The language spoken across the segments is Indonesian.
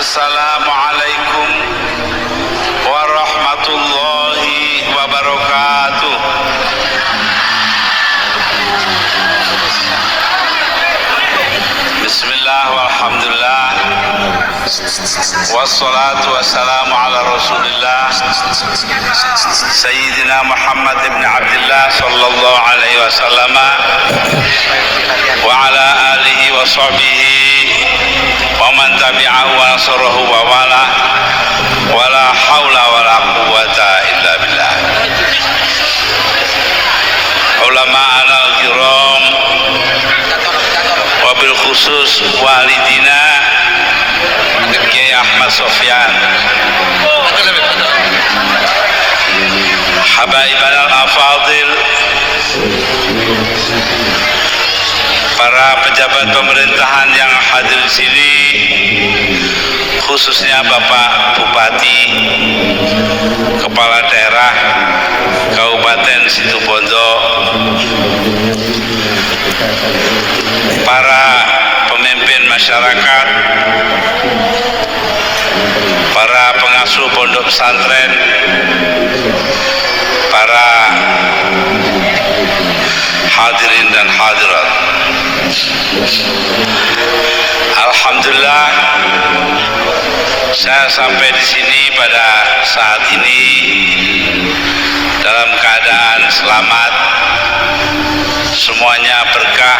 Assalamualaikum warahmatullahi wabarakatuh. Bismillah walhamdulillah wassalatu wassalamu ala rasulillah Sayyidina Muhammad ibn Abdullah sallallahu alaihi wasallam wa ala alihi wa sahbihi wa man tabi'ahu wa nasarahu wa wala wala hawla wala quwwata illa billah. Ulama al-kiram wabil khusus walidina Kiai Ahmad Sofyan, habaibana al-afadil, para pejabat pemerintahan yang hadir di sini, khususnya Bapak Bupati, Kepala Daerah Kabupaten Situbondo, para pemimpin masyarakat, para pengasuh pondok pesantren, para hadirin dan hadirat. Alhamdulillah, saya sampai di sini pada saat ini dalam keadaan selamat, semuanya berkah.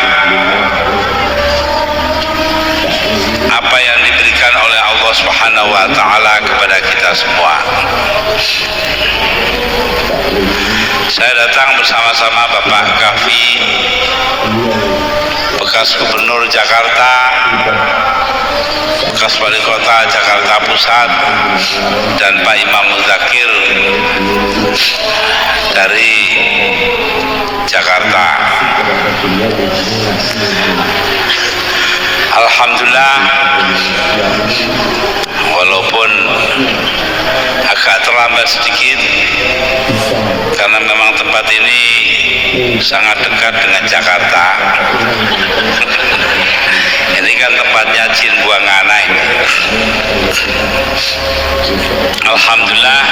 Apa yang diberikan oleh Allah Subhanahu wa taala kepada kita semua. Saya datang bersama-sama Bapak Kafi, bekas Gubernur Jakarta, bekas Wali Kota Jakarta Pusat, dan Pak Imam Muzakir dari Jakarta. Alhamdulillah, walaupun agak terlambat sedikit karena memang tempat ini sangat dekat dengan Jakarta. Ini kan tempatnya jin buang anak. Alhamdulillah,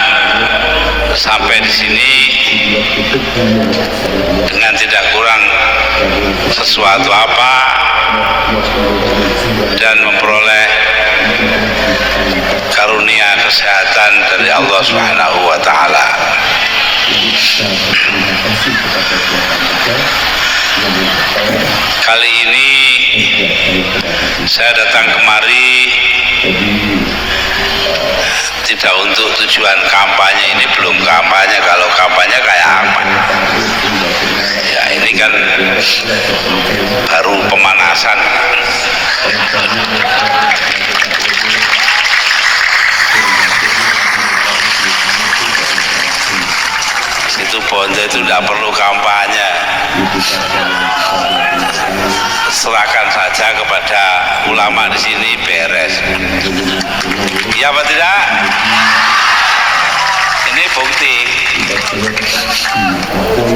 sampai di sini dengan tidak kurang sesuatu apa dan memperoleh karunia kesehatan dari Allah Subhanahu wa taala. Kali ini saya datang kemari tidak untuk tujuan kampanye. Ini belum kampanye. Kalau kampanye kayak apa? Ya, ini kan baru pemanasan. Situbondo itu tidak perlu kampanye. Serahkan saja kepada ulama di sini, beres. Iya apa tidak? Ini bukti.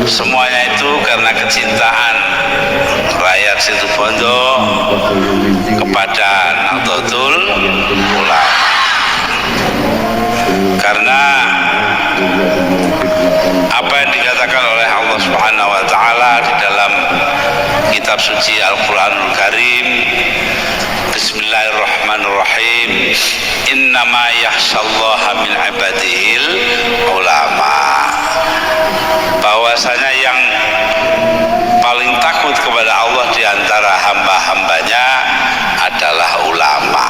Semuanya itu karena kecintaan rakyat Situbondo kepada Nahdlatul Ulama. Karena apa yang dikatakan oleh Allah Subhanahu wa taala di dalam kitab suci Al-Qur'anul Karim, Bismillahirrahmanirrahim, innama yakhsyallaha min ibadihil ulama. Bahwasanya yang paling takut kepada Allah di antara hamba-hambanya adalah ulama.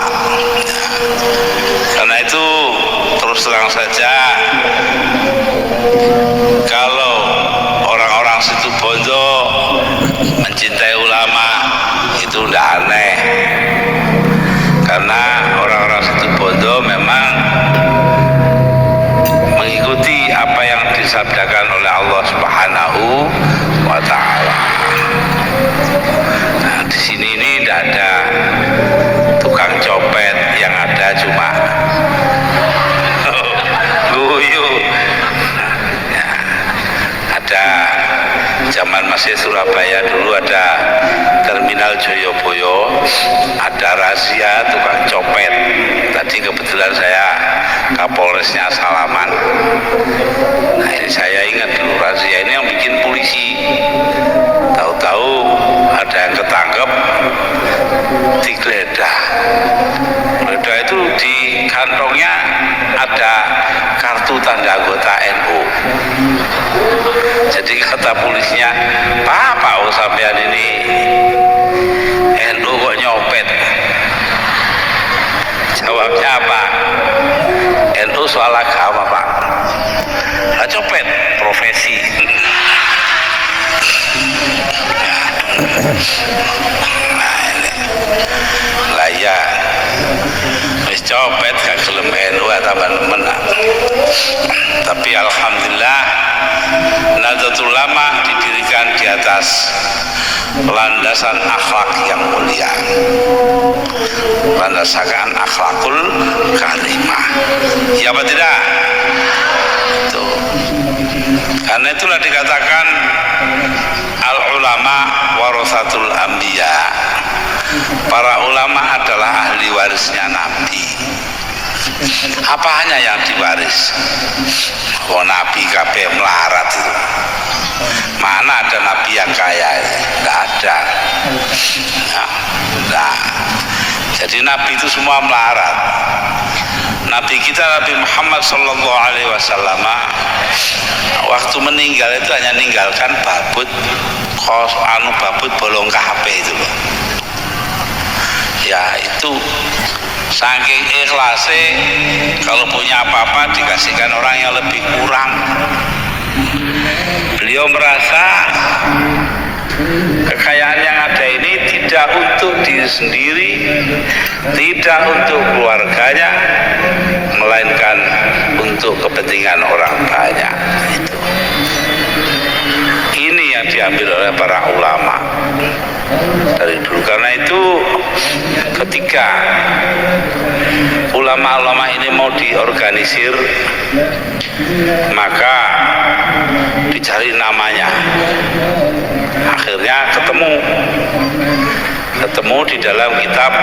Karena itu terus terang saja, kalau orang-orang Situbondo mencintai ulama itu tidak aneh, karena orang-orang Situbondo memang mengikuti apa yang disabdakan oleh Allah Subhanahu wa taala. Nah, di sini ini tidak ada tukang copet, yang ada cuma guyu. Ya, ada zaman masih Surabaya dulu ada terminal Joyoboyo, ada razia tukang copet. Tadi kantongnya ada kartu tanda anggota NU. Jadi kata polisinya, Pak, sampean ini NU kok nyopet? Jawabnya apa? NU soal agama, Pak. Nah, copet profesi. Nah, ini lah ya wis copet gak gelem NU teman-teman. Tapi alhamdulillah Nahdlatul Ulama didirikan di atas landasan akhlak yang mulia, landasan akhlakul karimah. Ya apa tidak? Itu. Karena itulah dikatakan al ulama warasatul anbiya. Para ulama adalah ahli warisnya Nabi. Apa hanya yang diwaris? Oh, Nabi kabeh melarat itu. Mana ada Nabi yang kaya? Tidak ada. Nah, jadi Nabi itu semua melarat. Nabi kita Nabi Muhammad Sallallahu Alaihi Wasallam waktu meninggal itu hanya meninggalkan babut babut bolong KHP itu loh. Ya itu saking ikhlasnya, kalau punya apa-apa dikasihkan orang yang lebih kurang. Beliau merasa kekayaan yang ada ini tidak untuk diri sendiri, tidak untuk keluarganya, melainkan untuk kepentingan orang banyak. Itu. Ini yang diambil oleh para ulama dari dulu. Karena itu ketika ulama-ulama ini mau diorganisir, maka dicari namanya. Akhirnya ketemu di dalam kitab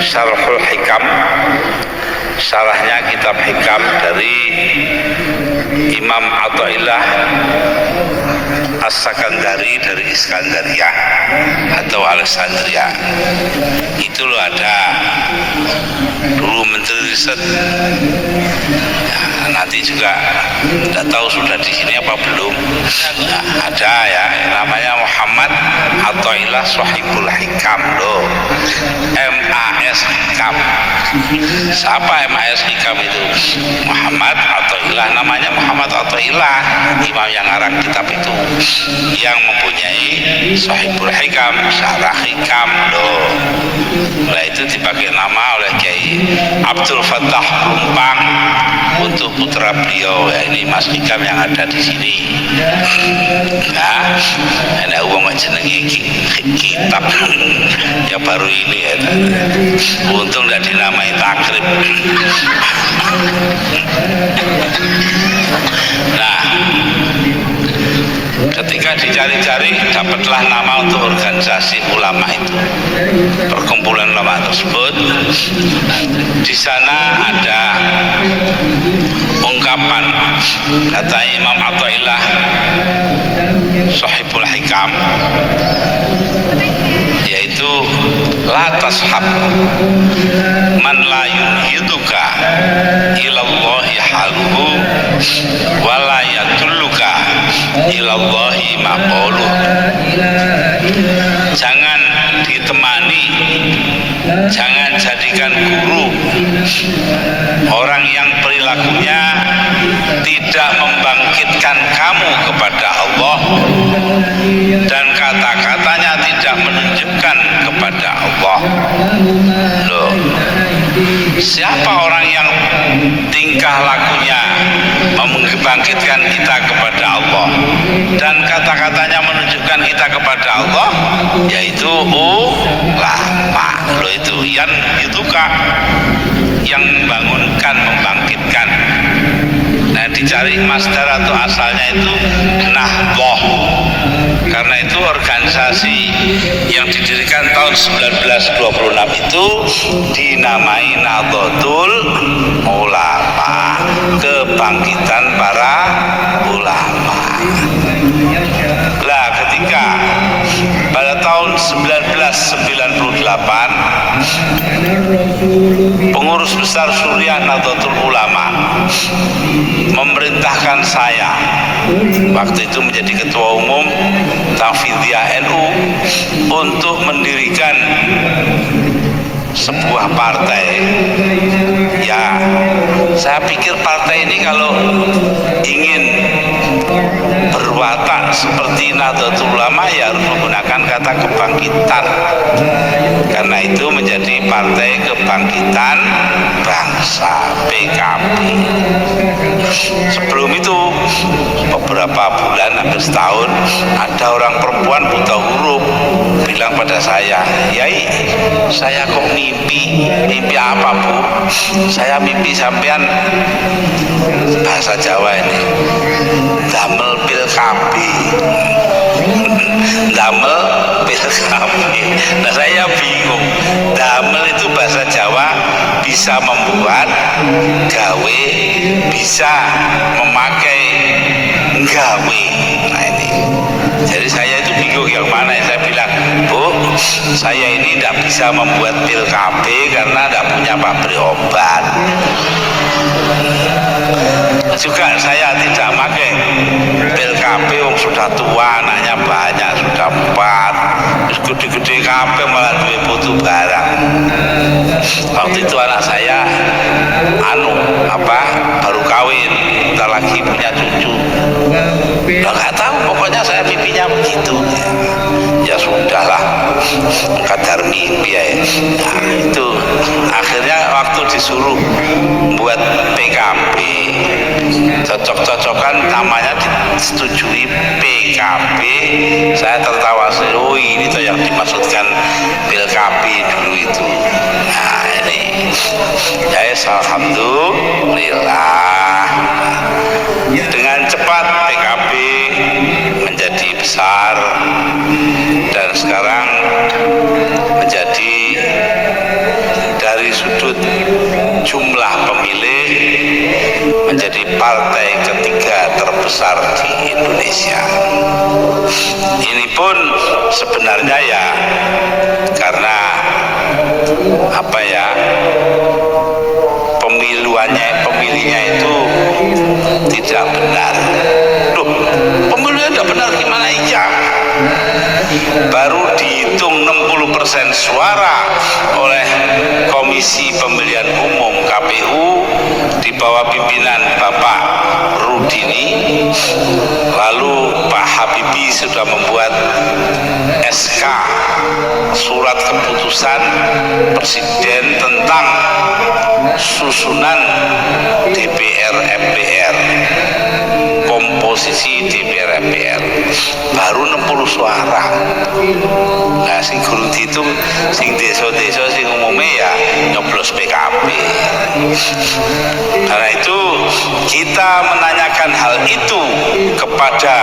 Syarhul Hikam, syarahnya kitab Hikam dari Imam Athaillah As-Sakandari dari Iskandaria atau Alexandria. Itu loh ada dulu Menteri Riset. Ya, nanti juga tidak tahu sudah di sini apa belum. Nah, ada ya namanya Muhammad Athaillah Shahibul Hikam loh. MAS Hikam. Siapa MAS Hikam itu? Muhammad Athaillah, namanya Muhammad Athaillah, imam yang ngarang kitab itu, yang mempunyai Shahibul Hikam, Syarah Hikam loh. Nah itu dipakai nama oleh Kiai Abdul Fattah Plumpang untuk putra beliau. Ya, ini Mas Hikam yang ada di sini. Nah, ada uang jenenge kitab yang baru ini ya. Untung tidak dinamai takrib. Nah, ketika dicari-cari dapatlah nama untuk organisasi ulama itu, perkumpulan ulama tersebut. Di sana ada ungkapan kata Imam Athaillah Shahibul Hikam, yaitu la tashab man la yunhiduka ilallahi haluhu wa la yadulluka ilallahi maqaluh. Jangan ditemani, jangan jadikan guru orang yang perilakunya tidak membangkitkan kamu kepada Allah dan kata-katanya tidak menunjukkan kepada Allah. Loh, siapa orang yang tingkah lakunya membangkitkan kita kepada Allah dan kata-katanya menunjukkan kita kepada Allah? Yaitu ulama. Loh, itu yang ituka, yang membangunkan, membangkitkan. Nah, dicari masdar atau asalnya itu Nahdhah. Karena itu organisasi yang didirikan tahun 1926 itu dinamai Nahdlatul Ulama, kebangkitan para ulama. Lah ketika pada tahun 1998 pengurus besar Suriah Nahdlatul Ulama memerintahkan saya waktu itu menjadi ketua umum Tahfidziyah NU untuk mendirikan sebuah partai. Ya, saya pikir partai ini kalau ingin berwatak seperti Nahdlatul Ulama ya harus menggunakan kata kebangkitan. Karena itu menjadi Partai Kebangkitan Bangsa PKB. Sebelum itu beberapa bulan hampir setahun ada orang perempuan buta huruf bilang pada saya, "Yai, saya kok mimpi apa Bu? Saya mimpi sampean," bahasa Jawa ini, damel pil KB. Damel pil KB. Nah saya bingung, damel itu bahasa Jawa bisa membuat, gawe bisa memakai, gawe. Nah ini, jadi saya itu bingung yang mana. Saya bilang, "Bu, saya ini tidak bisa membuat pil KB karena tidak punya pabrik obat. Juga saya tidak pakai pil KB, sudah tua, anaknya banyak, sudah 4, gede-gede KB malah duit butuh barang." Waktu itu anak saya baru kawin, kita lagi punya cucu. Nggak tahu, pokoknya saya mimpinya begitu. Ya sudahlah, kadar mimpi ya. Nah, itu akhirnya waktu disuruh buat PKB, cocok-cocokan namanya disetujui PKB, saya tertawa sendiri. Oh ini tuh yang dimaksudkan pil KB dulu itu. Nah ini ya, alhamdulillah dengan cepat PKB menjadi besar dan sekarang menjadi dari sudut jumlah pemilih menjadi partai ketiga terbesar di Indonesia. Ini pun sebenarnya ya karena pemilihnya itu tidak benar. Loh, pemilihnya tidak benar gimana iya? Baru dihitung 60% suara oleh Komisi Pemilihan Umum KPU di bawah pimpinan Bapak Rudini. Lalu Pak Habibie sudah membuat SK, surat keputusan Presiden tentang susunan DPR MPR, komposisi DPR MPR, baru 60 suara. Nah sing guru itu sing desa-desa sing umumnya ya nyoblos PKB. Karena itu kita menanyakan hal itu kepada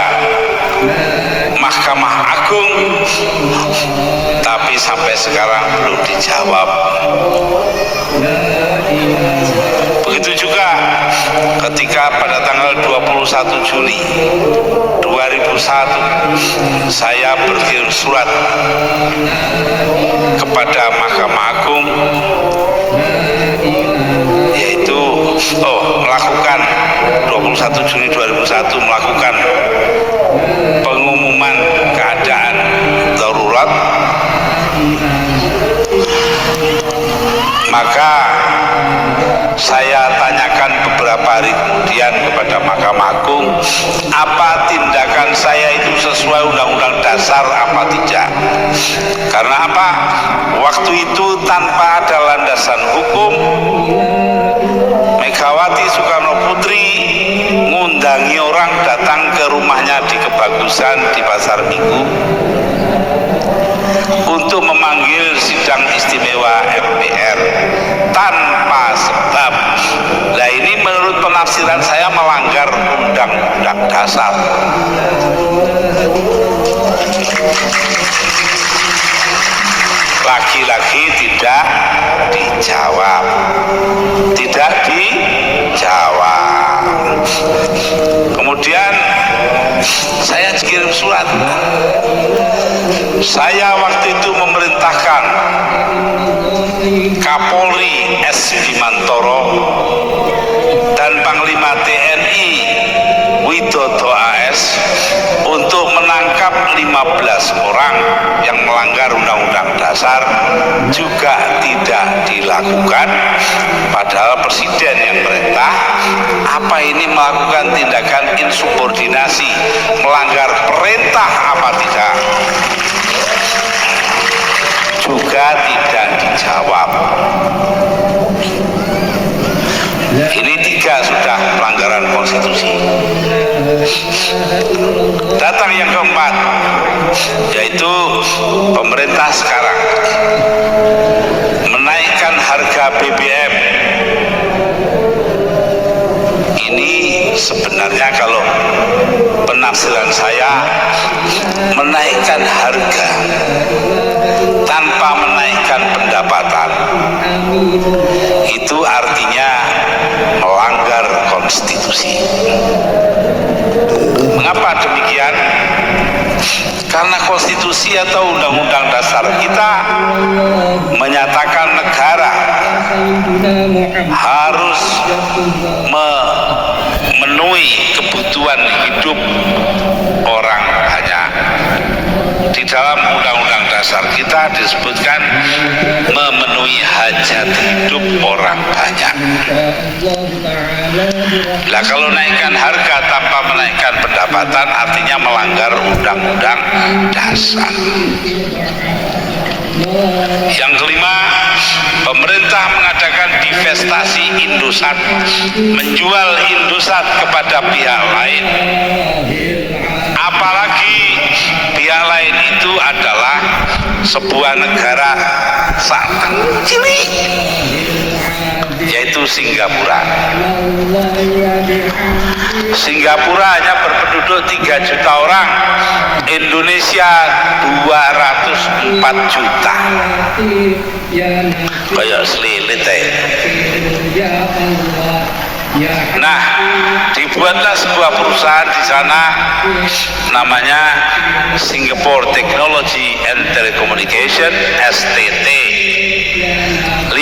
Mahkamah Agung, tapi sampai sekarang belum dijawab. Begitu juga ketika pada tanggal 21 Juli 2001 saya berkirim surat kepada Mahkamah Agung, yaitu melakukan 21 Juli 2001 melakukan pengumuman keadaan darurat. Maka saya tanyakan beberapa hari kemudian kepada Mahkamah Agung, apa tindakan saya itu sesuai Undang-Undang Dasar apa tidak? Karena apa? Waktu itu tanpa ada landasan hukum, Megawati Soekarno Putri ngundangi orang datang ke rumahnya di Kebagusan di Pasar Minggu untuk memanggil sidang istimewa MPR tanpa sebab. Nah ini menurut penafsiran saya melanggar Undang-Undang Dasar. Lagi-lagi tidak dijawab. Kemudian saya kirim surat. Saya waktu itu memerintahkan Kapolri S. Bimantoro dan Panglima TNI Widodo AS untuk menangkap 15 orang yang melanggar Undang-Undang Dasar juga tidak dilakukan, padahal Presiden yang merintah. Apa ini melakukan tindakan insubordinasi, melanggar perintah apa tidak? Juga tidak dijawab. Ini 3 sudah pelanggaran konstitusi. Datang yang keempat, yaitu pemerintah sekarang menaikkan harga BBM. Ini sebenarnya kalau penafsiran saya, menaikkan harga tanpa menaikkan pendapatan itu artinya melanggar konstitusi. Mengapa demikian? Karena konstitusi atau undang-undang dasar kita menyatakan negara harus memenuhi kebutuhan hidup orang banyak. Di dalam undang-undang dasar kita disebutkan memenuhi hajat hidup orang banyak. Nah, kalau naikkan harga tanpa menaikkan pendapatan artinya melanggar undang-undang dasar. Yang kelima, pemerintah mengadakan divestasi Indosat, menjual Indosat kepada pihak lain. Apalagi pihak lain itu adalah sebuah negara sangat cilik, yaitu Singapura. Singapura hanya berpenduduk 3 juta orang, Indonesia 204 juta. Kayak selilit Nah, dibuatlah sebuah perusahaan di sana namanya Singapore Technology and Telecommunication (STT). 50%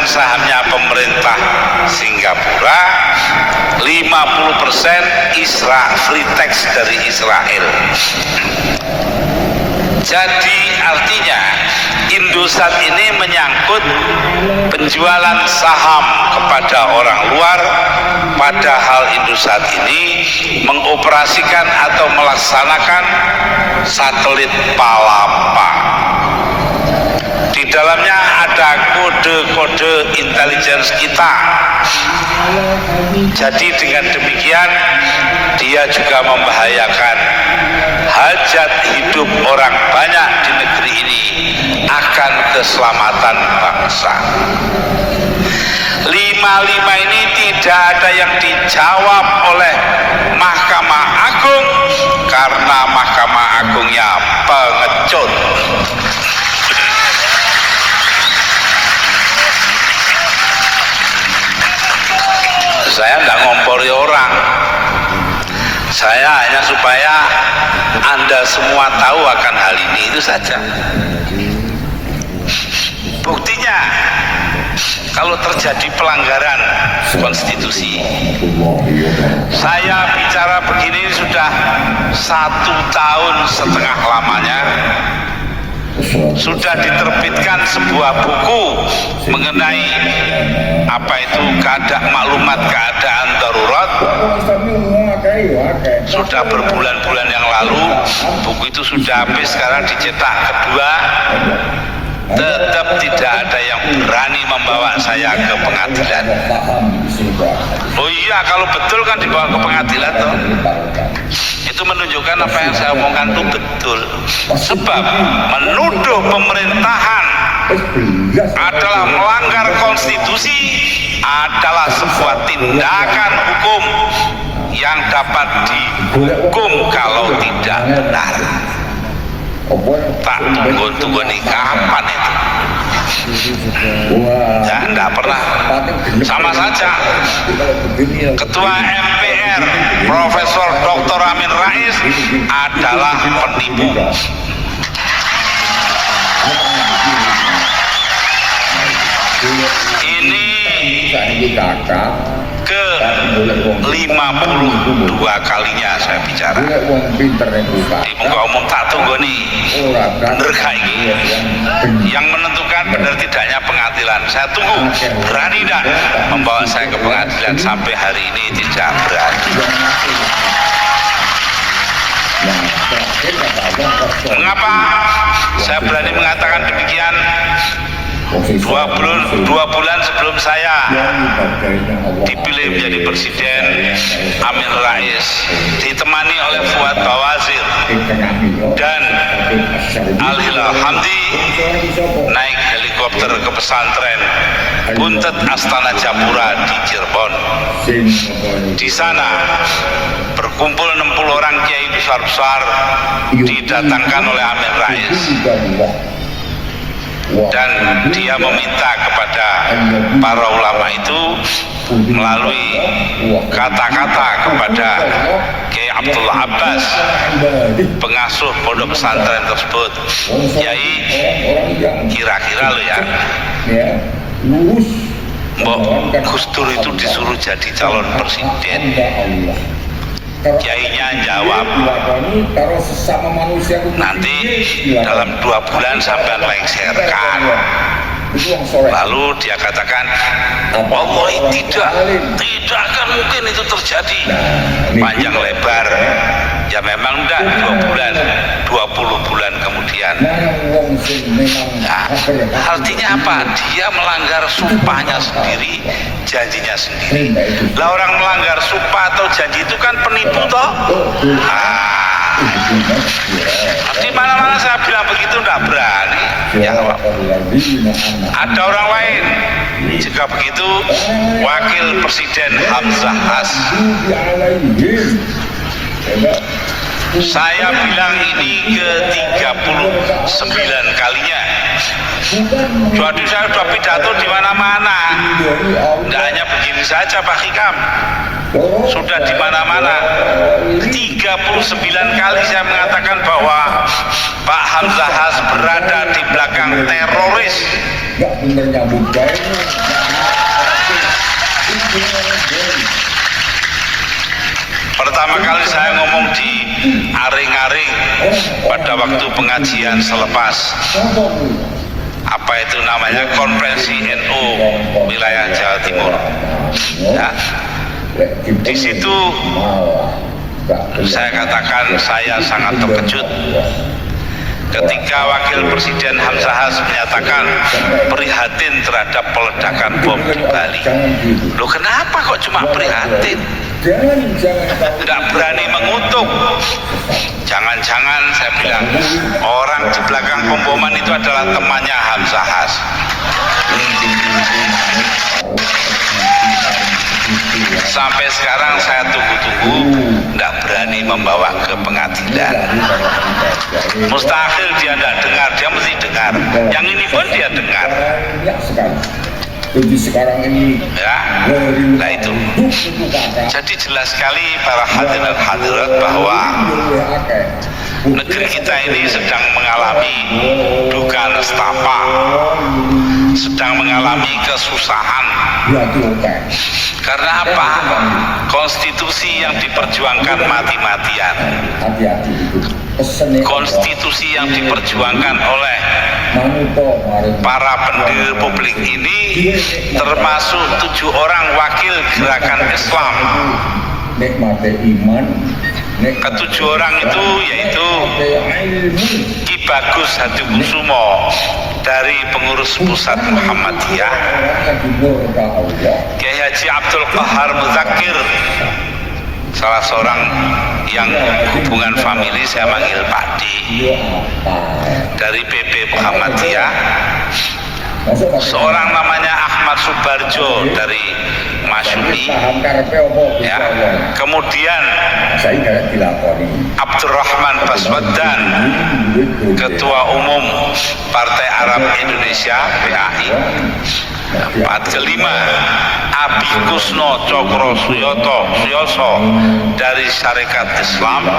sahamnya pemerintah Singapura, 50% free tax dari Israel. Jadi artinya Indosat ini menyangkut penjualan saham kepada orang luar, padahal Indosat ini mengoperasikan atau melaksanakan satelit Palapa. Di dalamnya ada kode-kode intelligence kita. Jadi dengan demikian dia juga membahayakan hajat hidup orang banyak di negeri ini, akan keselamatan bangsa. 5 ini tidak ada yang dijawab oleh Mahkamah Agung karena Mahkamah Agungnya pengecut. Saya tidak ngompori orang, saya hanya supaya Anda semua tahu akan hal ini, itu saja. Buktinya, kalau terjadi pelanggaran konstitusi, saya bicara begini sudah 1,5 tahun lamanya. Sudah diterbitkan sebuah buku mengenai apa itu maklumat keadaan darurat. Sudah berbulan-bulan yang lalu buku itu sudah habis, sekarang dicetak kedua. Tetap tidak ada yang berani membawa saya ke pengadilan. Oh iya, kalau betul kan dibawa ke pengadilan toh. Itu menunjukkan apa yang saya omongkan itu betul. Sebab menuduh pemerintahan adalah melanggar konstitusi adalah sebuah tindakan hukum yang dapat dihukum kalau tidak benar. Tak tunggu-tunggu nih kapan itu? Ya enggak pernah. Sama saja Ketua MPR Profesor Dr. Amin Rais adalah penipu. Ini kakak ke 52 kalinya saya bicara di muka umum. Tak tunggu nih, bener gak ini yang menentukan benar tidaknya pengadilan. Saya tunggu, berani tidak membawa saya ke pengadilan? Sampai hari ini tidak berani. Mengapa saya berani mengatakan demikian? Dua bulan sebelum saya dipilih menjadi presiden, Amin Rais ditemani oleh Fuad Bawazir dan Al-Hilal Hamdi naik helikopter ke pesantren Buntet Astana Japura di Cirebon. Di sana berkumpul 60 orang kiai besar-besar didatangkan oleh Amin Rais, dan dia meminta kepada para ulama itu melalui kata-kata kepada Kiai Abdullah Abbas, pengasuh pondok pesantren tersebut, Kiai, kira-kira lo ya, Mbok Gus Dur itu disuruh jadi calon presiden. Kiainya jawab, nanti dalam 2 bulan sampai lengserkan. Lalu dia katakan, wallahi tidak akan mungkin itu terjadi. Panjang lebar, ya memang enggak 2 bulan, 20 bulan kemudian. Nah, artinya apa? Dia melanggar sumpahnya sendiri, janjinya sendiri. Lah orang melanggar sumpah atau janji itu kan penipu toh. Di mana-mana saya bilang begitu enggak berani. Ya Allah. Ada orang lain. Jika begitu, Wakil Presiden Hamzah Has. Saya bilang ini ke 39 kalinya. Jadi saya sudah pidato di mana-mana. Tidak hanya begini saja Pak Hikam, sudah di mana-mana. 39 kali saya mengatakan bahwa Pak Hamzah Has berada di belakang teroris. Pertama kali saya ngomong di Aring-Aring pada waktu pengajian selepas apa itu namanya konferensi NU wilayah Jawa Timur. Ya. Di situ saya katakan saya sangat terkejut ketika Wakil Presiden Hamzah Has menyatakan prihatin terhadap peledakan bom di Bali. Loh, kenapa kok cuma prihatin? Tidak berani mengutuk. Jangan-jangan saya bilang orang di belakang pemboman itu adalah temannya Hamzah Has. Sampai sekarang saya tunggu-tunggu, tidak berani membawa ke pengadilan. Mustahil dia tidak dengar, dia mesti dengar. Yang ini pun dia dengar. Jadi sekarang ini ya, nah itu. Jadi jelas sekali para hadirin hadirat bahwa negeri kita ini sedang mengalami duka nestapa, sedang mengalami kesusahan. Karena apa? Konstitusi yang diperjuangkan mati-matian, konstitusi yang diperjuangkan oleh para pendiri republik ini, termasuk 7 orang wakil gerakan Islam. Ke-7 orang itu yaitu Ki Bagus Hadikusumo dari pengurus pusat Muhammadiyah, Kiai Haji Abdul Qahar Muzakir, salah seorang yang hubungan famili saya manggil Pak D, dari PP Muhammadiyah, seorang namanya Ahmad Subarjo dari Masyumi, ya. Kemudian Abdurrahman Baswedan, Ketua Umum Partai Arab Indonesia PAI. Kelima, Abi Kusno Cokro Suyoso dari Syarikat Islam.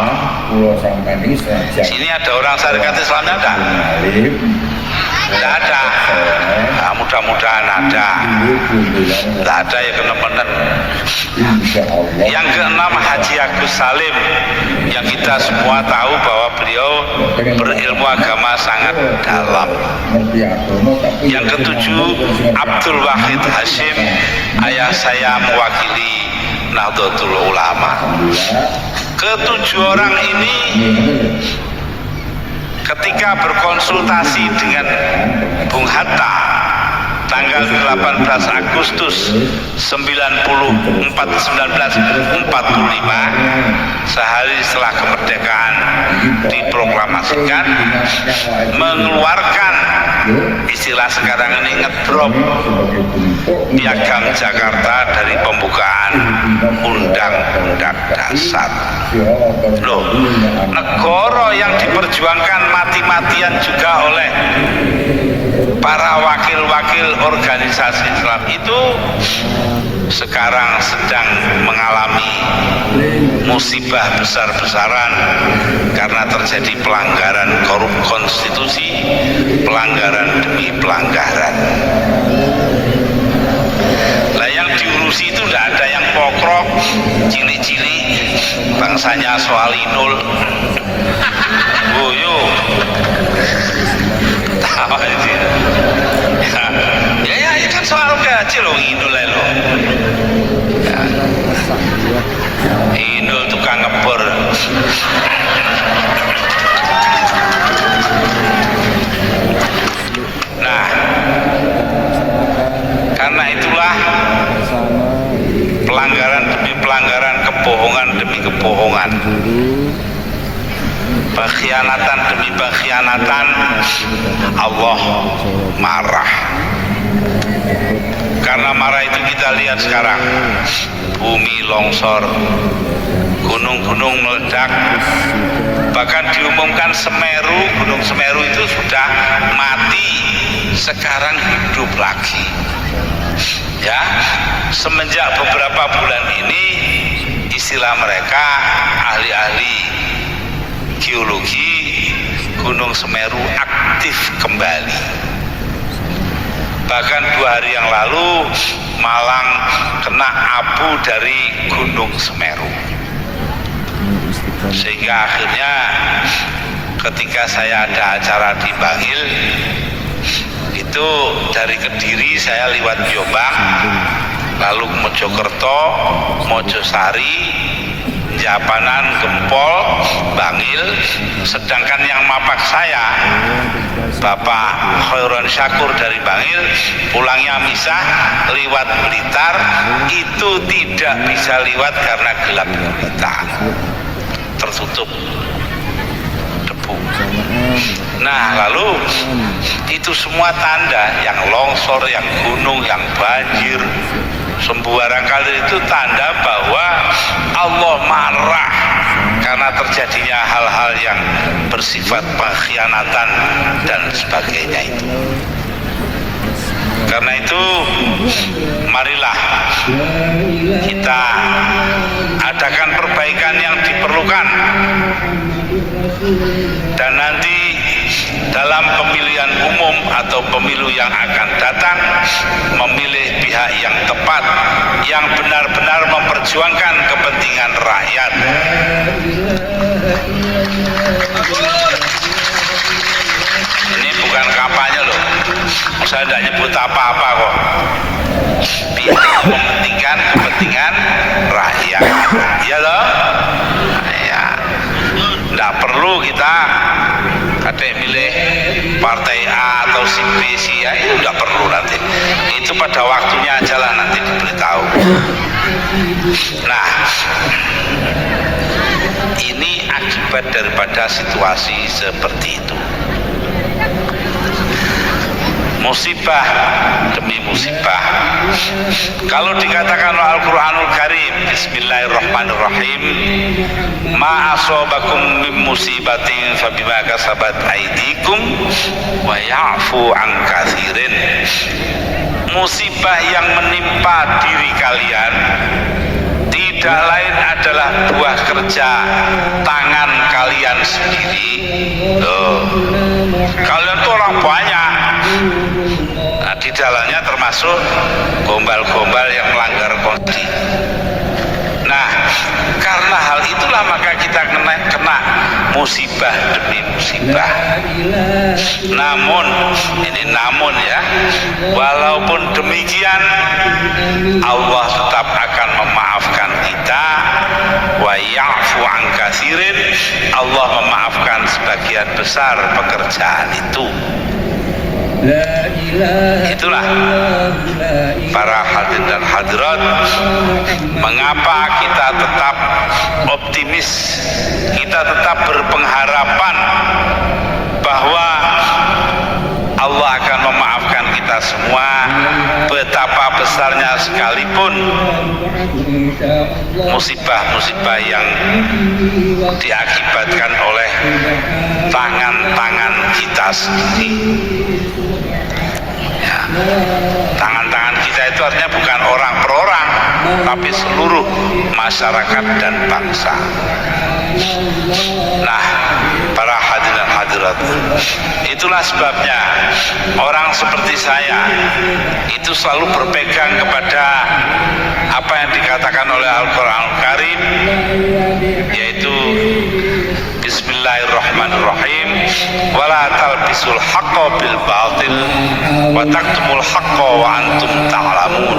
Sini ada orang Syarikat Islamnya ada? Tidak ada. Nah, mudah-mudahan ada. Tidak ada ya kenemenan. Yang keenam Haji Agus Salim, yang kita semua tahu bahwa beliau berilmu agama sangat dalam. Yang ketujuh Abdul Wahid Hashim, ayah saya mewakili Nahdlatul Ulama. Ketujuh orang ini ketika berkonsultasi dengan Bung Hatta tanggal 18 Agustus 1945, sehari setelah kemerdekaan diproklamasikan, mengeluarkan istilah sekarang ini ngedrop piagam Jakarta dari pembukaan Undang-Undang Dasar. Loh, negara yang diperjuangkan mati-matian juga oleh para wakil-wakil organisasi Islam itu sekarang sedang mengalami musibah besar-besaran karena terjadi pelanggaran korup konstitusi, pelanggaran demi pelanggaran. Lah yang diurusi itu tidak ada yang pokrok, cilik-cilik, bangsanya soal inul, tahu sih. Ya kan soal gaji loh, inul lo. Ya. Inul tukang ngebor. Nah, karena itulah pelanggaran demi pelanggaran, kebohongan demi kebohongan, pengkhianatan demi pengkhianatan, Allah marah. Karena marah itu kita lihat sekarang, bumi longsor, gunung-gunung meledak, bahkan diumumkan Semeru, gunung Semeru itu sudah mati, sekarang hidup lagi. Ya, semenjak beberapa bulan ini istilah mereka ahli-ahli geologi, gunung Semeru aktif kembali. Bahkan 2 hari yang lalu Malang kena abu dari gunung Semeru. Sehingga akhirnya ketika saya ada acara di Bangil, itu dari Kediri saya liwat Jombang, lalu Mojokerto, Mojosari, Japanan, Gempol, Bangil, sedangkan yang mapak saya Bapak Khairon Syakur dari Bangil, pulangnya misah liwat Blitar, itu tidak bisa liwat karena gelap gulita, tertutup debu. Nah, lalu itu semua tanda, yang longsor, yang gunung, yang banjir, sembarang kali itu tanda bahwa Allah marah karena terjadinya hal-hal yang bersifat pengkhianatan dan sebagainya itu. Karena itu marilah kita adakan perbaikan yang diperlukan, dan nanti dalam pemilihan umum atau pemilu yang akan datang memilih pihak yang tepat, yang benar-benar memperjuangkan kepentingan rakyat. Ini bukan kampanye loh, saya tidak nyebut apa-apa kok. Pihak yang mementingkan kepentingan rakyat, ya loh. Ya, tidak perlu kita kadek milih partai A atau si B, si A, itu tidak perlu nanti. Itu pada waktunya aja lah nanti diberitahu. Nah, ini akibat daripada situasi seperti itu. Musibah demi musibah. Kalau dikatakan Al-Quranul Karim, Bismillahirrahmanirrahim, ma asobakum min musibatin fabima kasabat aidikum wa ya'fu an katsirin. Musibah yang menimpa diri kalian tidak lain adalah buah kerja tangan kalian sendiri. Loh, kalian tuh orang banyak, dalamnya termasuk gombal-gombal yang melanggar konstitusi. Nah, karena hal itulah maka kita kena musibah demi musibah. Namun, ini namun ya, walaupun demikian Allah tetap akan memaafkan kita. Wa ya'fu an katsirin, Allah memaafkan sebagian besar pekerjaan itu. Itulah para hadirin dan hadirat, mengapa kita tetap optimis, kita tetap berpengharapan bahwa Allah akan memaafkan kita semua, betapa besarnya sekalipun musibah-musibah yang diakibatkan oleh tangan-tangan kita sendiri. Ya, tangan-tangan kita itu artinya bukan orang per orang, tapi seluruh masyarakat dan bangsa. Nah, para hadirin dan hadirat, itulah sebabnya orang seperti saya itu selalu berpegang kepada apa yang dikatakan oleh Al-Quranul Karim, yaitu Bismillahirrahmanirrahim, wala talbisul haqqa bil batil wa taktumul haqqa wa antum ta'lamun.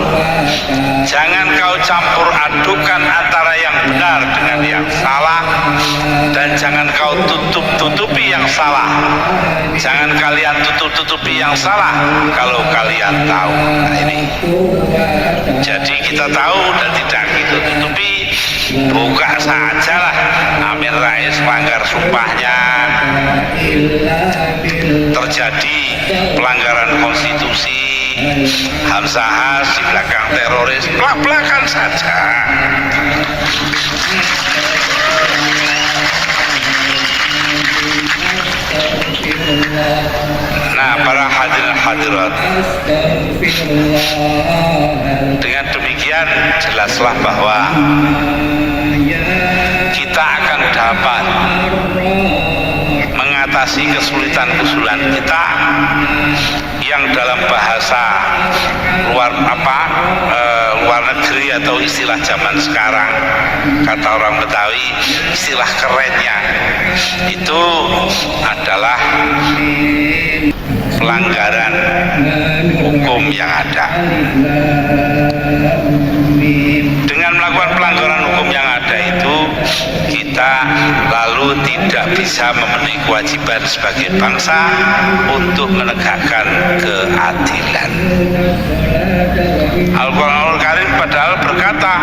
Jangan kau campur adukan antara yang benar dengan yang salah, dan jangan kau tutup-tutupi yang salah. Jangan kalian tutup-tutupi yang salah kalau kalian tahu. Nah, ini jadi kita tahu dan tidak kita tutupi, buka sajalah. Amin Rais melanggar sumpahnya, terjadi pelanggaran konstitusi, Hamzahas di belakang teroris, belak-belakan saja. Nah, para hadirin hadirat, dengan demikian jelaslah bahwa kita akan dapat mengatasi kesulitan-kesulitan kita yang dalam bahasa luar negeri atau istilah zaman sekarang, kata orang Betawi, istilah kerennya itu adalah pelanggaran hukum yang ada. Dengan melakukan pelanggaran hukum yang ada itu, kita lalu tidak bisa memenuhi kewajiban sebagai bangsa untuk menegakkan keadilan. Al-Quranul Karim padahal berkata,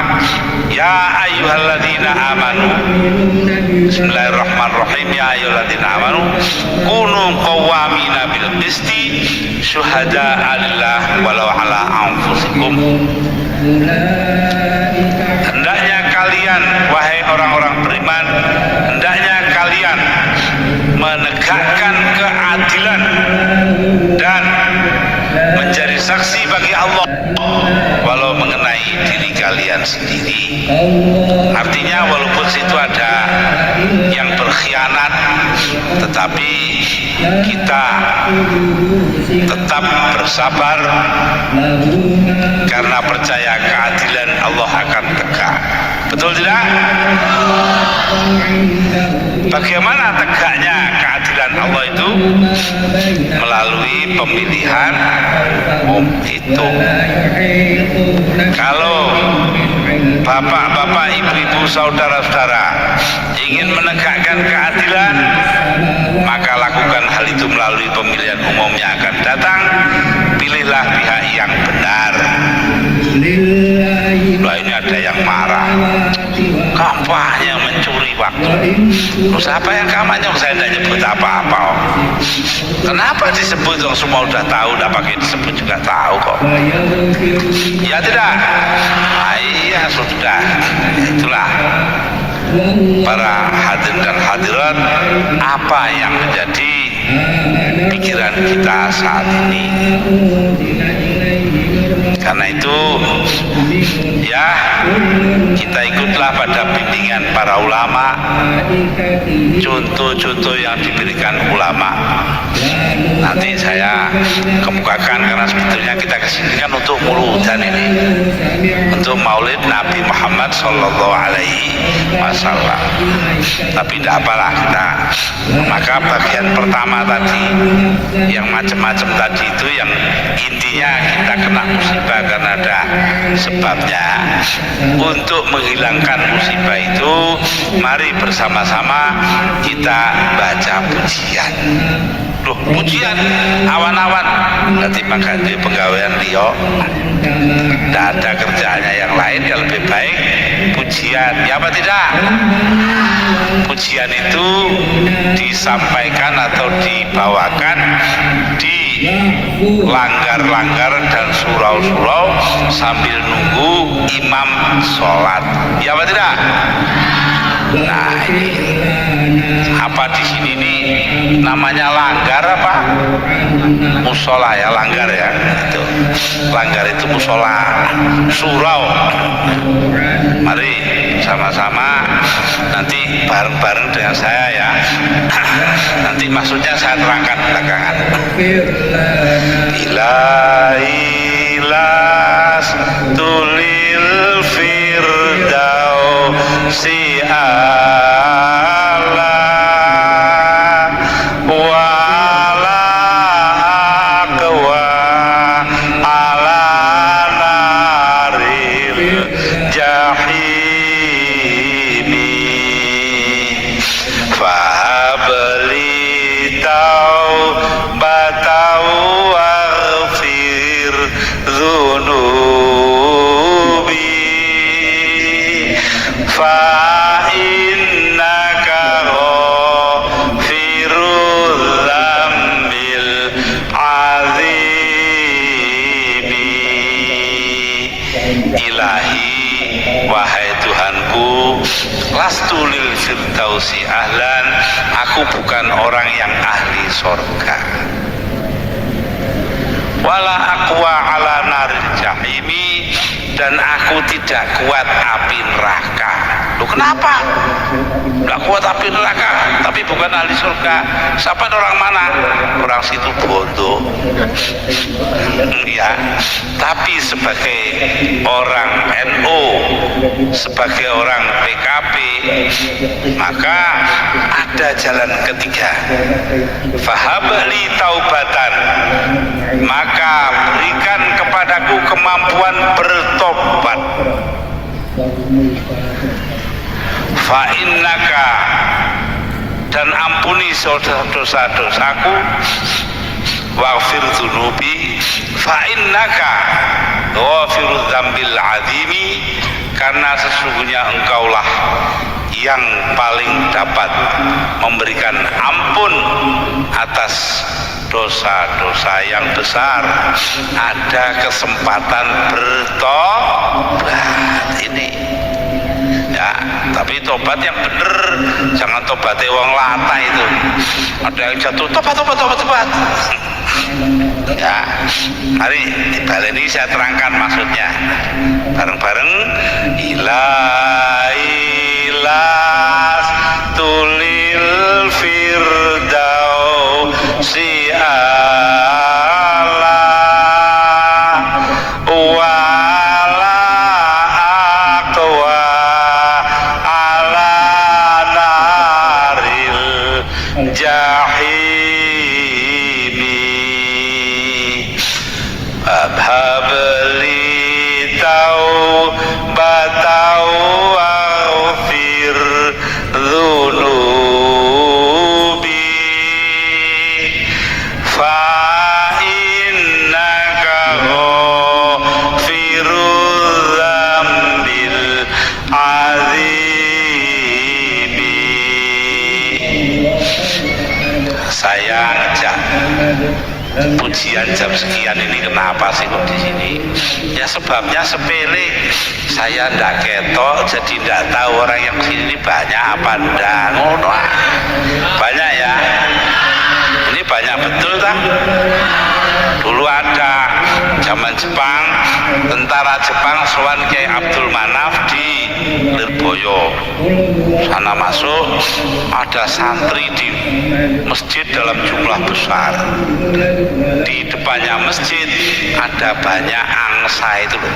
ya ayyuhalladzina amanu, Bismillahirrahmanirrahim, ya ayyuhalladzina amanu kunu qawwamina bil qisti syuhada'a lillah walau ala anfusikum. Hendaknya kalian, wahai orang-orang beriman, hendaknya kalian menegakkan keadilan dan menjadi saksi bagi Allah walau mengenai diri kalian sendiri. Artinya walaupun situ ada yang berkhianat, tetapi kita tetap bersabar karena percaya keadilan Allah akan tegak. Betul tidak? Bagaimana tegaknya keadilan Allah itu? Melalui pemilihan umum itu. Kalau bapak-bapak, ibu-ibu, saudara-saudara ingin menegakkan keadilan, maka lakukan hal itu melalui pemilihan umum yang akan datang. Pilihlah pihak yang benar. Lah, ini ada yang marah, kampanye mencuri waktu. Terus apa yang kampanye? Saya tidak nyebut apa-apa. Kenapa disebut? Dong semua udah tahu, tidak pakai disebut juga tahu kok. Ya tidak? Iya sudah. Itulah para hadirin dan hadirat, apa yang menjadi pikiran kita saat ini. Karena itu ya, kita ikutlah pada bimbingan para ulama, contoh-contoh yang diberikan ulama. nanti saya kemukakan, karena sebetulnya kita kesini kan untuk muludan ini, untuk maulid Nabi Muhammad Sallallahu Alaihi Wasallam. Tapi tidak apalah kita. Maka bagian pertama tadi yang macam-macam tadi itu yang intinya kita kena musibah karena ada sebabnya. Untuk menghilangkan musibah itu, mari bersama-sama kita baca pujian. Loh, pujian awan-awan nanti makan di penggawean Rio, tidak ada kerjaannya yang lain yang lebih baik pujian, ya apa tidak? Pujian itu disampaikan atau dibawakan di langgar-langgar dan surau-surau sambil nunggu imam sholat, ya apa tidak? Nah ini apa di sini nih namanya langgar apa? Musola ya, langgar ya. Itu langgar itu musola, surau. Mari sama-sama nanti bareng-bareng dengan saya ya. Nanti maksudnya saya terangkan belakangan. Ilailas tulil firdausi ala wala aqwa ala naril jahimi fahabli taubatau waghfir dhunubi fa innaka ghafirul dzambil azimi. Ilahi, wahai Tuhanku, lastu lil firdausi ahlan, aku bukan orang yang ahli sorga, wala aqwa ala naril jahimi, dan aku tidak kuat api neraka. Loh kenapa? Tidak kuat api neraka, tapi bukan ahli surga. Siapa orang mana? Orang situ bondo. Ya, tapi sebagai orang NU, sebagai orang PKB, maka ada jalan ketiga. Fahabli taubatan, maka berikan kepadaku kemampuan bertobat. Fa innaka, dan ampuni dosa-dosaku, waghfir dzunubi, fa innaka ghafirudz dzambil azimi, karena sesungguhnya engkaulah yang paling dapat memberikan ampun atas dosa-dosa yang besar. Ada kesempatan bertobat ini ya, tapi tobat yang bener, jangan tobat wong lata itu. Ada yang jatuh tobat ya. Mari dibaleni, saya terangkan maksudnya bareng-bareng. Ilailas tulil firdausi ala wala aqwa ala naril jahimi habli taubatau waghfir dzunubi fa innaka ghafirudz dzambil azimi. Saya ngajak pujian jam sekian ini kenapa sih kok di sini? Ya sebabnya sepele, saya ndak ketok, jadi ndak tahu orang yang sini banyak apa ndak. Ngono banyak ya, ini banyak betul tak? Dulu ada zaman Jepang, tentara Jepang sowan Kyai Abdul Manaf di Lirboyo. Sana masuk, ada santri di masjid dalam jumlah besar. Di depannya masjid ada banyak angsa itu loh.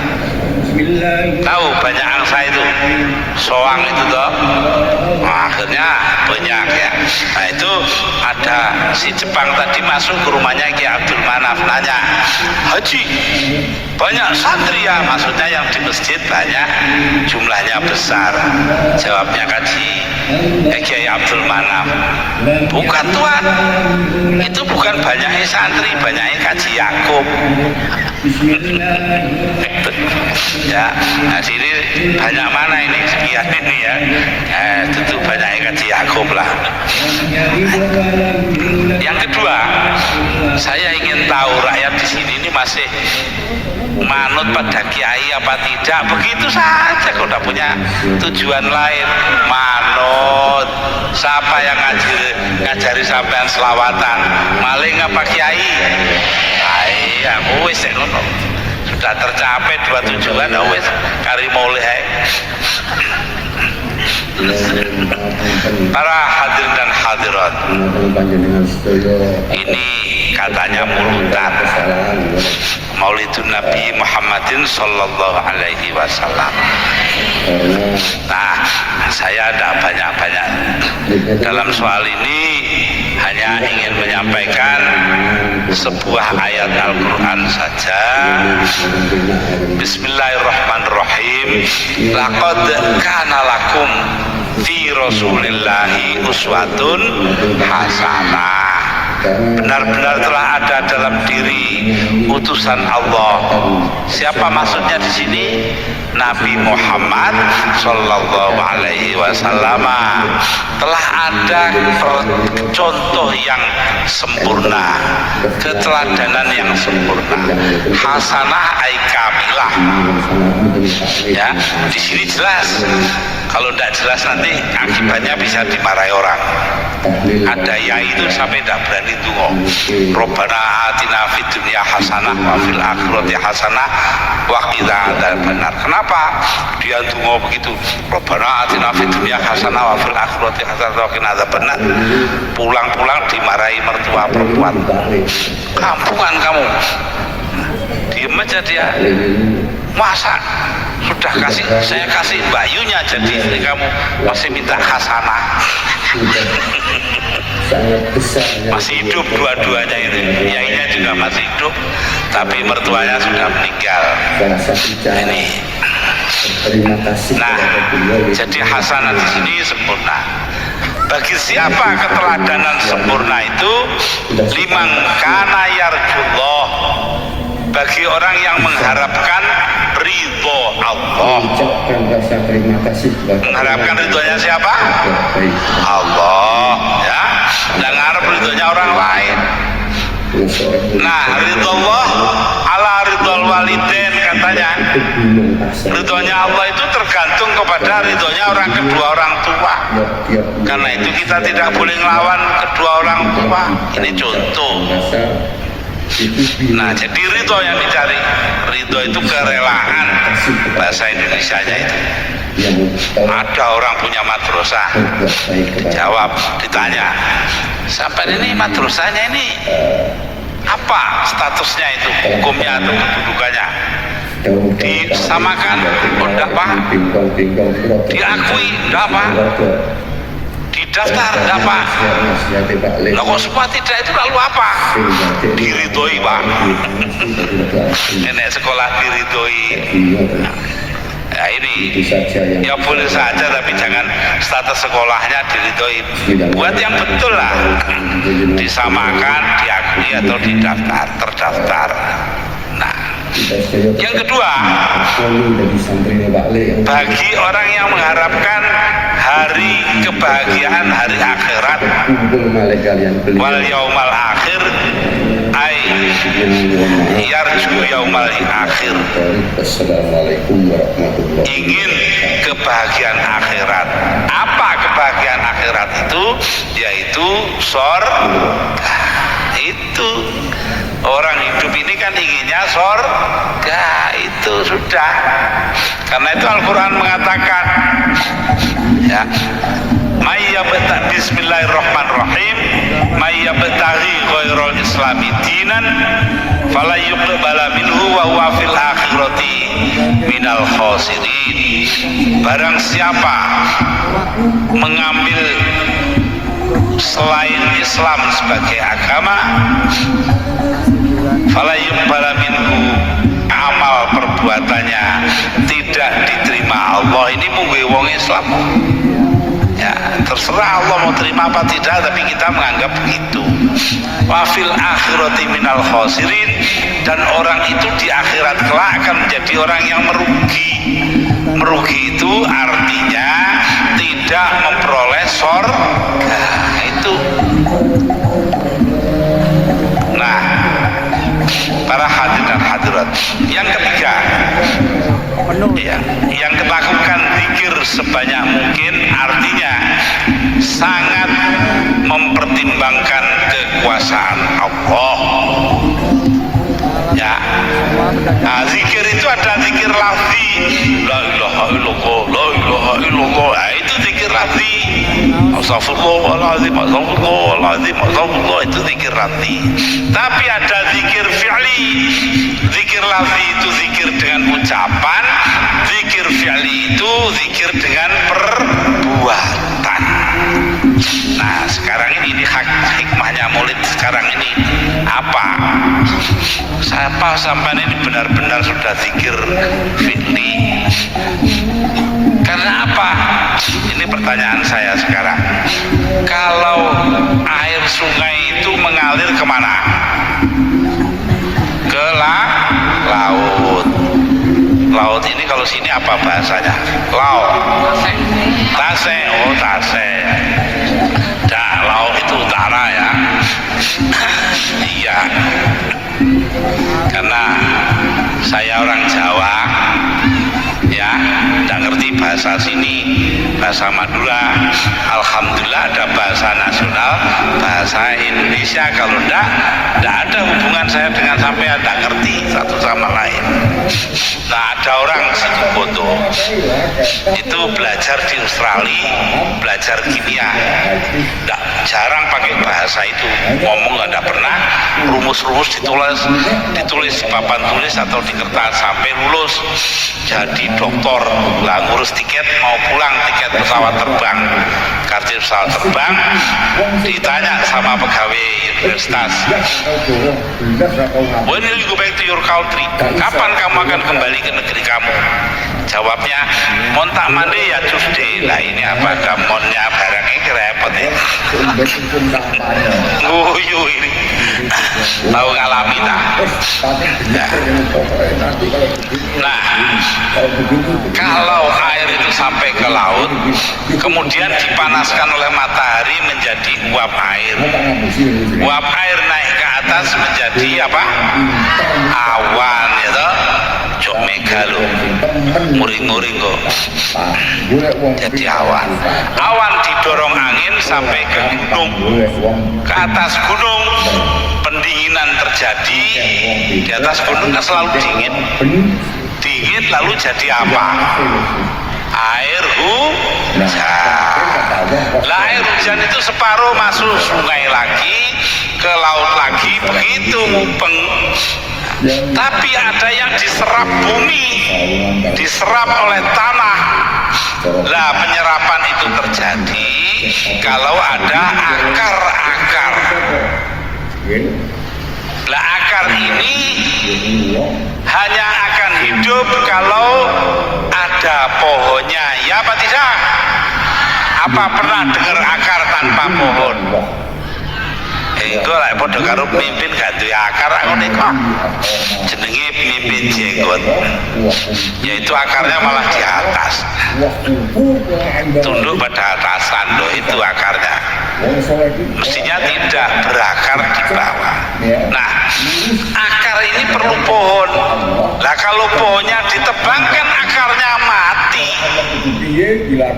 Tahu banyak angsa itu, soang itu toh. Nah, akhirnya banyak ya. Nah itu ada si Jepang tadi masuk ke rumahnya Ki Abdul Manaf, nanya, Haji, banyak santri ya? Maksudnya yang di masjid banyak, jumlahnya besar. Jawabnya Kiai Abdul Manaf, bukan Tuhan, itu bukan banyaknya santri, banyaknya Kaji Yakub. Ya, nah sini banyak mana ini, sekian ini ya. Tentu banyaknya Kaji Yakub lah. Yang kedua, saya ingin tahu rakyat di sini ini masih manut pada kiai apa tidak. Begitu saja, kok tidak punya tujuan lain. Manut siapa yang ngajari sampean selawatan, maling apa kiai? Aku wis ngono, sudah tercapai dua tujuan, wis kari mulai. Para hadir dan hadirat, ini katanya mulutan Maulidun Nabi Muhammadin Sallallahu Alaihi Wasallam. Nah, saya tidak banyak-banyak dalam soal ini, hanya ingin menyampaikan sebuah ayat Al-Quran saja. Bismillahirrahmanirrahim. Laqad kana lakum fi Rasulillahi uswatun hasanah. Benar-benar telah ada dalam diri utusan Allah. Siapa maksudnya di sini? Nabi Muhammad Sallallahu Alaihi Wasallam. Telah ada contoh yang sempurna, keteladanan yang sempurna. Hasanah ay kamilah. Ya, di sini jelas. Kalau tidak jelas nanti akibatnya bisa dimarahi orang. Ada yai itu sampai tidak berani tunggu. Robbana atina fid dunya hasanah wa fil akhirati hasanah wa qina adzabannar. Kenapa dia tunggu begitu? Robbana atina fid dunya hasanah wa fil akhirati hasanah wa qina adzabannar. Pulang-pulang dimarahi mertua perempuan. Kampungan kamu. Diam aja dia. Masa sudah saya kasih bayunya jadi istri kamu masih minta hasanah. Masih hidup dua-duanya itu, yainya juga masih hidup, tapi mertuanya sudah meninggal. Ini. Nah, jadi hasanah di sini sempurna. Bagi siapa keteladanan sempurna itu? Liman kana yarjullah. Bagi orang yang mengharapkan ridho Allah. Mengharapkan ridhonya siapa? Allah, ya. Dan ngarep ridhonya orang lain. Nah, ridho Allah ala ridhol walidain katanya. Ridhonya Allah itu tergantung kepada ridhonya kedua orang tua. Karena itu kita tidak boleh melawan kedua orang tua. Ini contoh. Nah, jadi ridho yang dicari. Ridho itu kerelaan, bahasa Indonesianya itu. Ada orang punya madrasah, jawab, ditanya, sampai ini madrasahnya ini apa statusnya itu, hukumnya atau kedudukannya? Disamakan, enggak Pak? Diakui, enggak Pak? Didaftar, enggak Pak? Nah, kok semua tidak itu lalu apa? Diridhoi Pak. Nenek sekolah diridhoi. Ya ini, ya boleh saja tapi jangan status sekolahnya diridhoi. Buat yang betul lah, disamakan, diakui atau didaftar, terdaftar. Nah, yang kedua, bagi orang yang mengharapkan hari kebahagiaan, hari akhirat, wal yaumal akhir, ay yarju yaumal akhir, ingin kebahagiaan akhirat. Apa kebahagiaan akhirat itu? Yaitu surga. Itu orang hidup ini kan inginnya surga, itu sudah. Karena itu Al-Quran mengatakan, ya, Bismillahirrahmanirrahim, mayyabtaghi ghairal islami dinan fala yuqbala minhu wa huwa fil akhirati minal khasirin. Barang siapa mengambil selain Islam sebagai agama, fala yuqbala minhu, amal perbuatannya tidak diterima Allah. Ini munggu wong Islam, ya terserah Allah mau terima apa tidak, tapi kita menganggap begitu. Wafil akhirati minal khosirin, dan orang itu di akhirat kelak akan menjadi orang yang merugi. Merugi itu artinya tidak memperoleh surga. Itu. Nah, para hadirin dan hadirat, yang ketiga, ya, yang melakukan zikir sebanyak mungkin artinya sangat mempertimbangkan kekuasaan Allah. Ya, nah, zikir itu ada zikir lafzi, la ilaha illallah, la ilaha illallah. Nah, itu zikir lafzi. Astagfirullahaladzim, astagfirullahaladzim, astagfirullah, itu zikir lafzi. Tapi ada zikir fi'li. Zikir lafzi itu zikir dengan ucapan, zikir fi'li itu zikir dengan perbuatan. Nah, sekarang ini hikmahnya maulid sekarang ini apa? Siapa sampai ini benar-benar sudah zikir fi'li? Karena apa? Ini pertanyaan saya sekarang. Kalau air sungai itu mengalir kemana? Ke laut. Laut ini kalau sini apa bahasanya? Laut. Tase. Oh, tase. Nah, laut itu utara ya. Iya. Karena saya orang Jawa, ya, tidak ngerti bahasa sini, bahasa Madura. Alhamdulillah ada bahasa nasional, bahasa Indonesia. Kalau tidak ada hubungan saya dengan sampean, tidak ngerti satu sama lain. Nah, ada orang situ foto itu belajar di Australia, belajar kimia, jarang pakai bahasa itu, ngomong nggak pernah, rumus-rumus ditulis di papan tulis atau di kertas sampai lulus jadi doktor. Lah ngurus tiket mau pulang, tiket pesawat terbang, kartu pesawat terbang, ditanya sama pegawai universitas, when will you go back to your country? Kapan kamu akan kembali ke negeri kamu? Jawabnya, montak mandi ya Tuesday. Lah ini apa ada monnya barangnya repot ya. Nguyu ini. Tahu ngalami tak? Ya. Nah, kalau air itu sampai ke laut, kemudian dipanaskan oleh matahari menjadi uap air. Uap air naik ke atas menjadi apa? Awan, ya toh? Jok megalo, muring-muring kok. Jadi awan. Awan didorong angin sampai ke gunung. Ke atas gunung pendinginan terjadi. Di atas gunung kan selalu dingin. Dingin lalu jadi apa? Air hujan. Lah air hujan itu separuh masuk sungai lagi, ke laut lagi, begitu mupeng. Tapi ada yang diserap bumi, diserap oleh tanah. Lah penyerapan itu terjadi kalau ada akar-akar. Lah akar ini hanya akan hidup kalau ada pohonnya, ya apa tidak? Apa pernah dengar akar tanpa pohon? Engko lek padha karo pemimpin gak duwe akar ngene kok. Jenenge pemimpin jenggot. Yaitu akarnya malah di atas. Tunduk pada atasan loh itu akarnya. Mestinya tidak berakar di bawah. Nah, akar ini perlu pohon. Lah kalau pohonnya ditebang kan akarnya mati.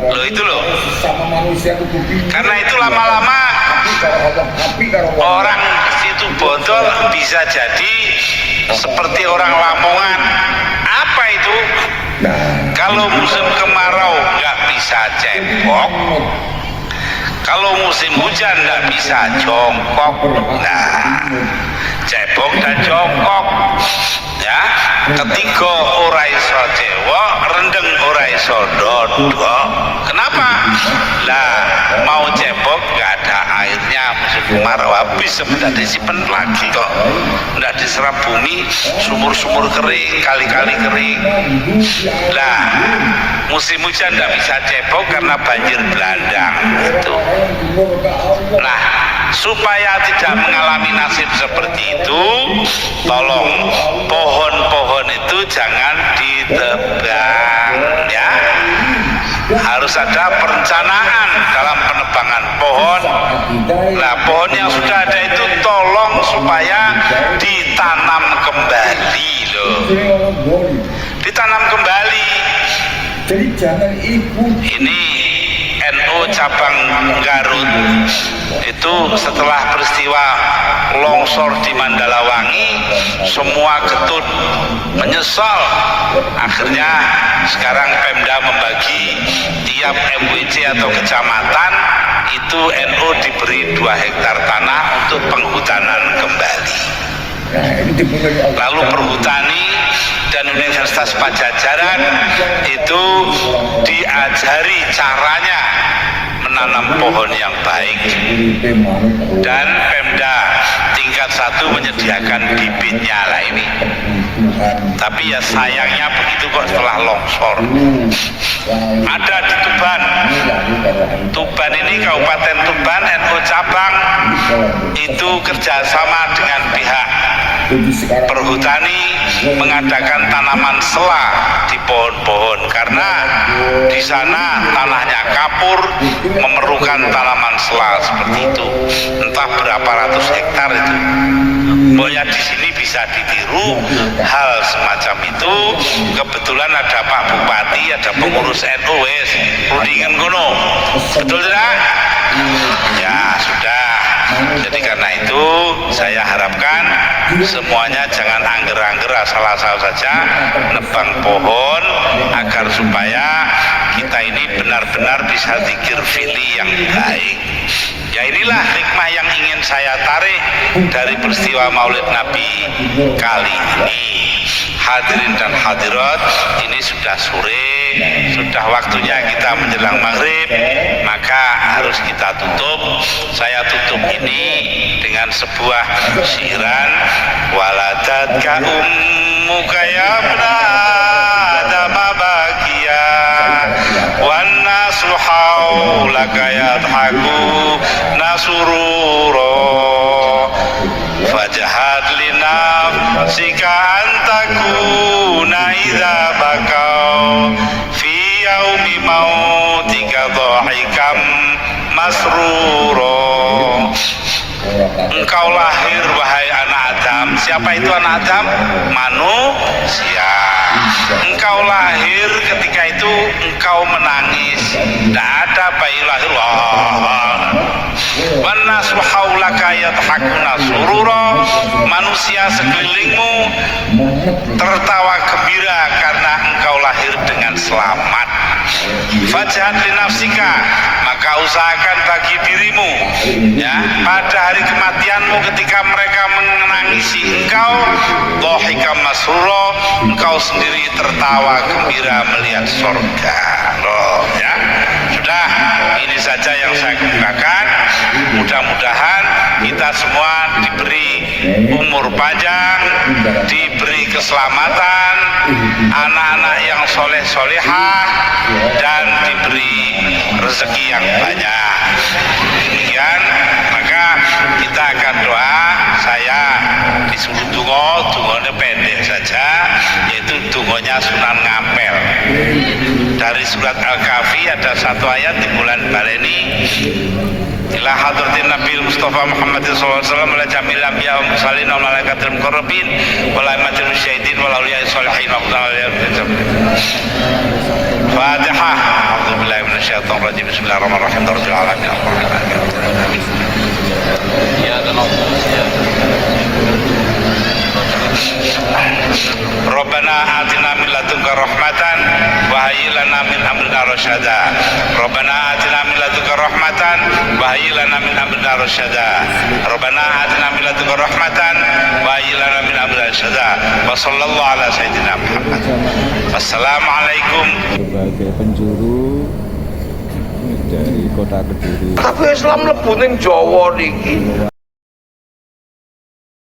Loh itu loh. Karena itu lama-lama orang situ botol bisa jadi seperti orang Lamongan. Apa itu? Kalau musim kemarau nggak bisa cebok, kalau musim hujan nggak bisa jongkok. Nah, cebok dan jongkok ya. Ketiga ora iso cewek, rendeng ora iso dodok. Kenapa? Lah mau cebok nggak ada airnya, musim kemarau habis sebentar disimpan lagi kok, nggak diserap bumi, sumur-sumur kering, kali-kali kering. Lah musim hujan nggak bisa cebok karena banjir Belandang itu. Nah, supaya tidak mengalami nasib seperti itu, tolong pohon-pohon itu jangan ditebang ya. Harus ada perencanaan dalam penebangan pohon. Nah, pohon yang sudah ada itu tolong supaya ditanam kembali loh. Ditanam kembali. Jadi jangan ikut. Ini NU cabang Garut itu setelah peristiwa longsor di Mandalawangi, semua ketut menyesal. Akhirnya sekarang Pemda membagi tiap MWC atau kecamatan itu NU diberi 2 hektar tanah untuk penghutanan kembali. Lalu Perhutani dan Universitas Pajajaran itu diajari caranya menanam pohon yang baik, dan Pemda tingkat 1 menyediakan bibitnya lah ini. Tapi ya sayangnya begitu kok setelah longsor. Ada di Tuban. Tuban ini Kabupaten Tuban, NU cabang itu kerjasama dengan pihak Perhutani mengadakan tanaman sela di pohon-pohon karena di sana tanahnya kapur, memerlukan tanaman sela seperti itu. Entah berapa ratus hektar itu. Pokoknya di sini bisa ditiru hal semacam itu. Kebetulan ada Pak Bupati, ada pengurus NU wes rundingan kono. Betul tidak? Ya sudah. Jadi karena itu saya harapkan semuanya jangan angger-angger asal-asal saja menebang pohon, agar supaya kita ini benar-benar bisa zikir fi'li yang baik. Ya inilah hikmah yang ingin saya tarik dari peristiwa Maulid Nabi kali ini. Hadirin dan hadirat, ini sudah sore, sudah waktunya kita menjelang maghrib, maka harus kita tutup. Saya tutup ini dengan sebuah syairan, waladatka ummuka ya ibna Adam bakiya wan nasu haulaka yadhaku nasurura fajahad linafsika antakuna idza bakau fi yaumi mautika dhahikam masruro. Engkau lahir wahai anak Adam. Siapa itu anak Adam? Manusia. Engkau lahir, ketika itu engkau menangis. Tidak ada bayi lahir wanasu haulaka yadhakuna surura. Manusia sekelilingmu tertawa gembira karena engkau lahir dengan selamat. Fajhad li nafsika, maka usahakan bagi dirimu ya pada hari kematianmu ketika mereka menangisi engkau, dhahika masrura, engkau sendiri tertawa gembira melihat surga. Loh ya. Sudah, ini saja yang saya kemukakan. Mudah-mudahan kita semua diberi umur panjang, diberi keselamatan, anak-anak yang soleh-solehah, dan diberi rezeki yang banyak. Demikian, maka kita akan doa. Saya disuruh dungonya pendek saja, yaitu dungonya Sunan Ngampel. Dari surat Al-Kahfi ada satu ayat di bulan Baleni. Ila hadratin Nabi Mustafa Muhammad sallallahu alaihi wasallam ala jamil anbiya wa mursalin wa malaikatil muqarrabin wa laimatil musyahidin wa awliya'i sholihin wa qadar. Fatihah. A'udzubillahi minasyaitonir rajim. Bismillahirrahmanirrahim. Rabbil alamin. Ya Rabbana atina min ladunka rahmatan wa hayyi lana min amrina rasyada. Rabbana atina min ladunka rahmatan wa hayyi lana min amrina rasyada. Rabbana atina min ladunka rahmatan wa hayyi lana min amrina rasyada. Wa sallallahu ala sayyidina Muhammad. Wassalamualaikum. Berbagai penjuru dari kota Kediri. Tapi Islam mlebu ning Jawa niki.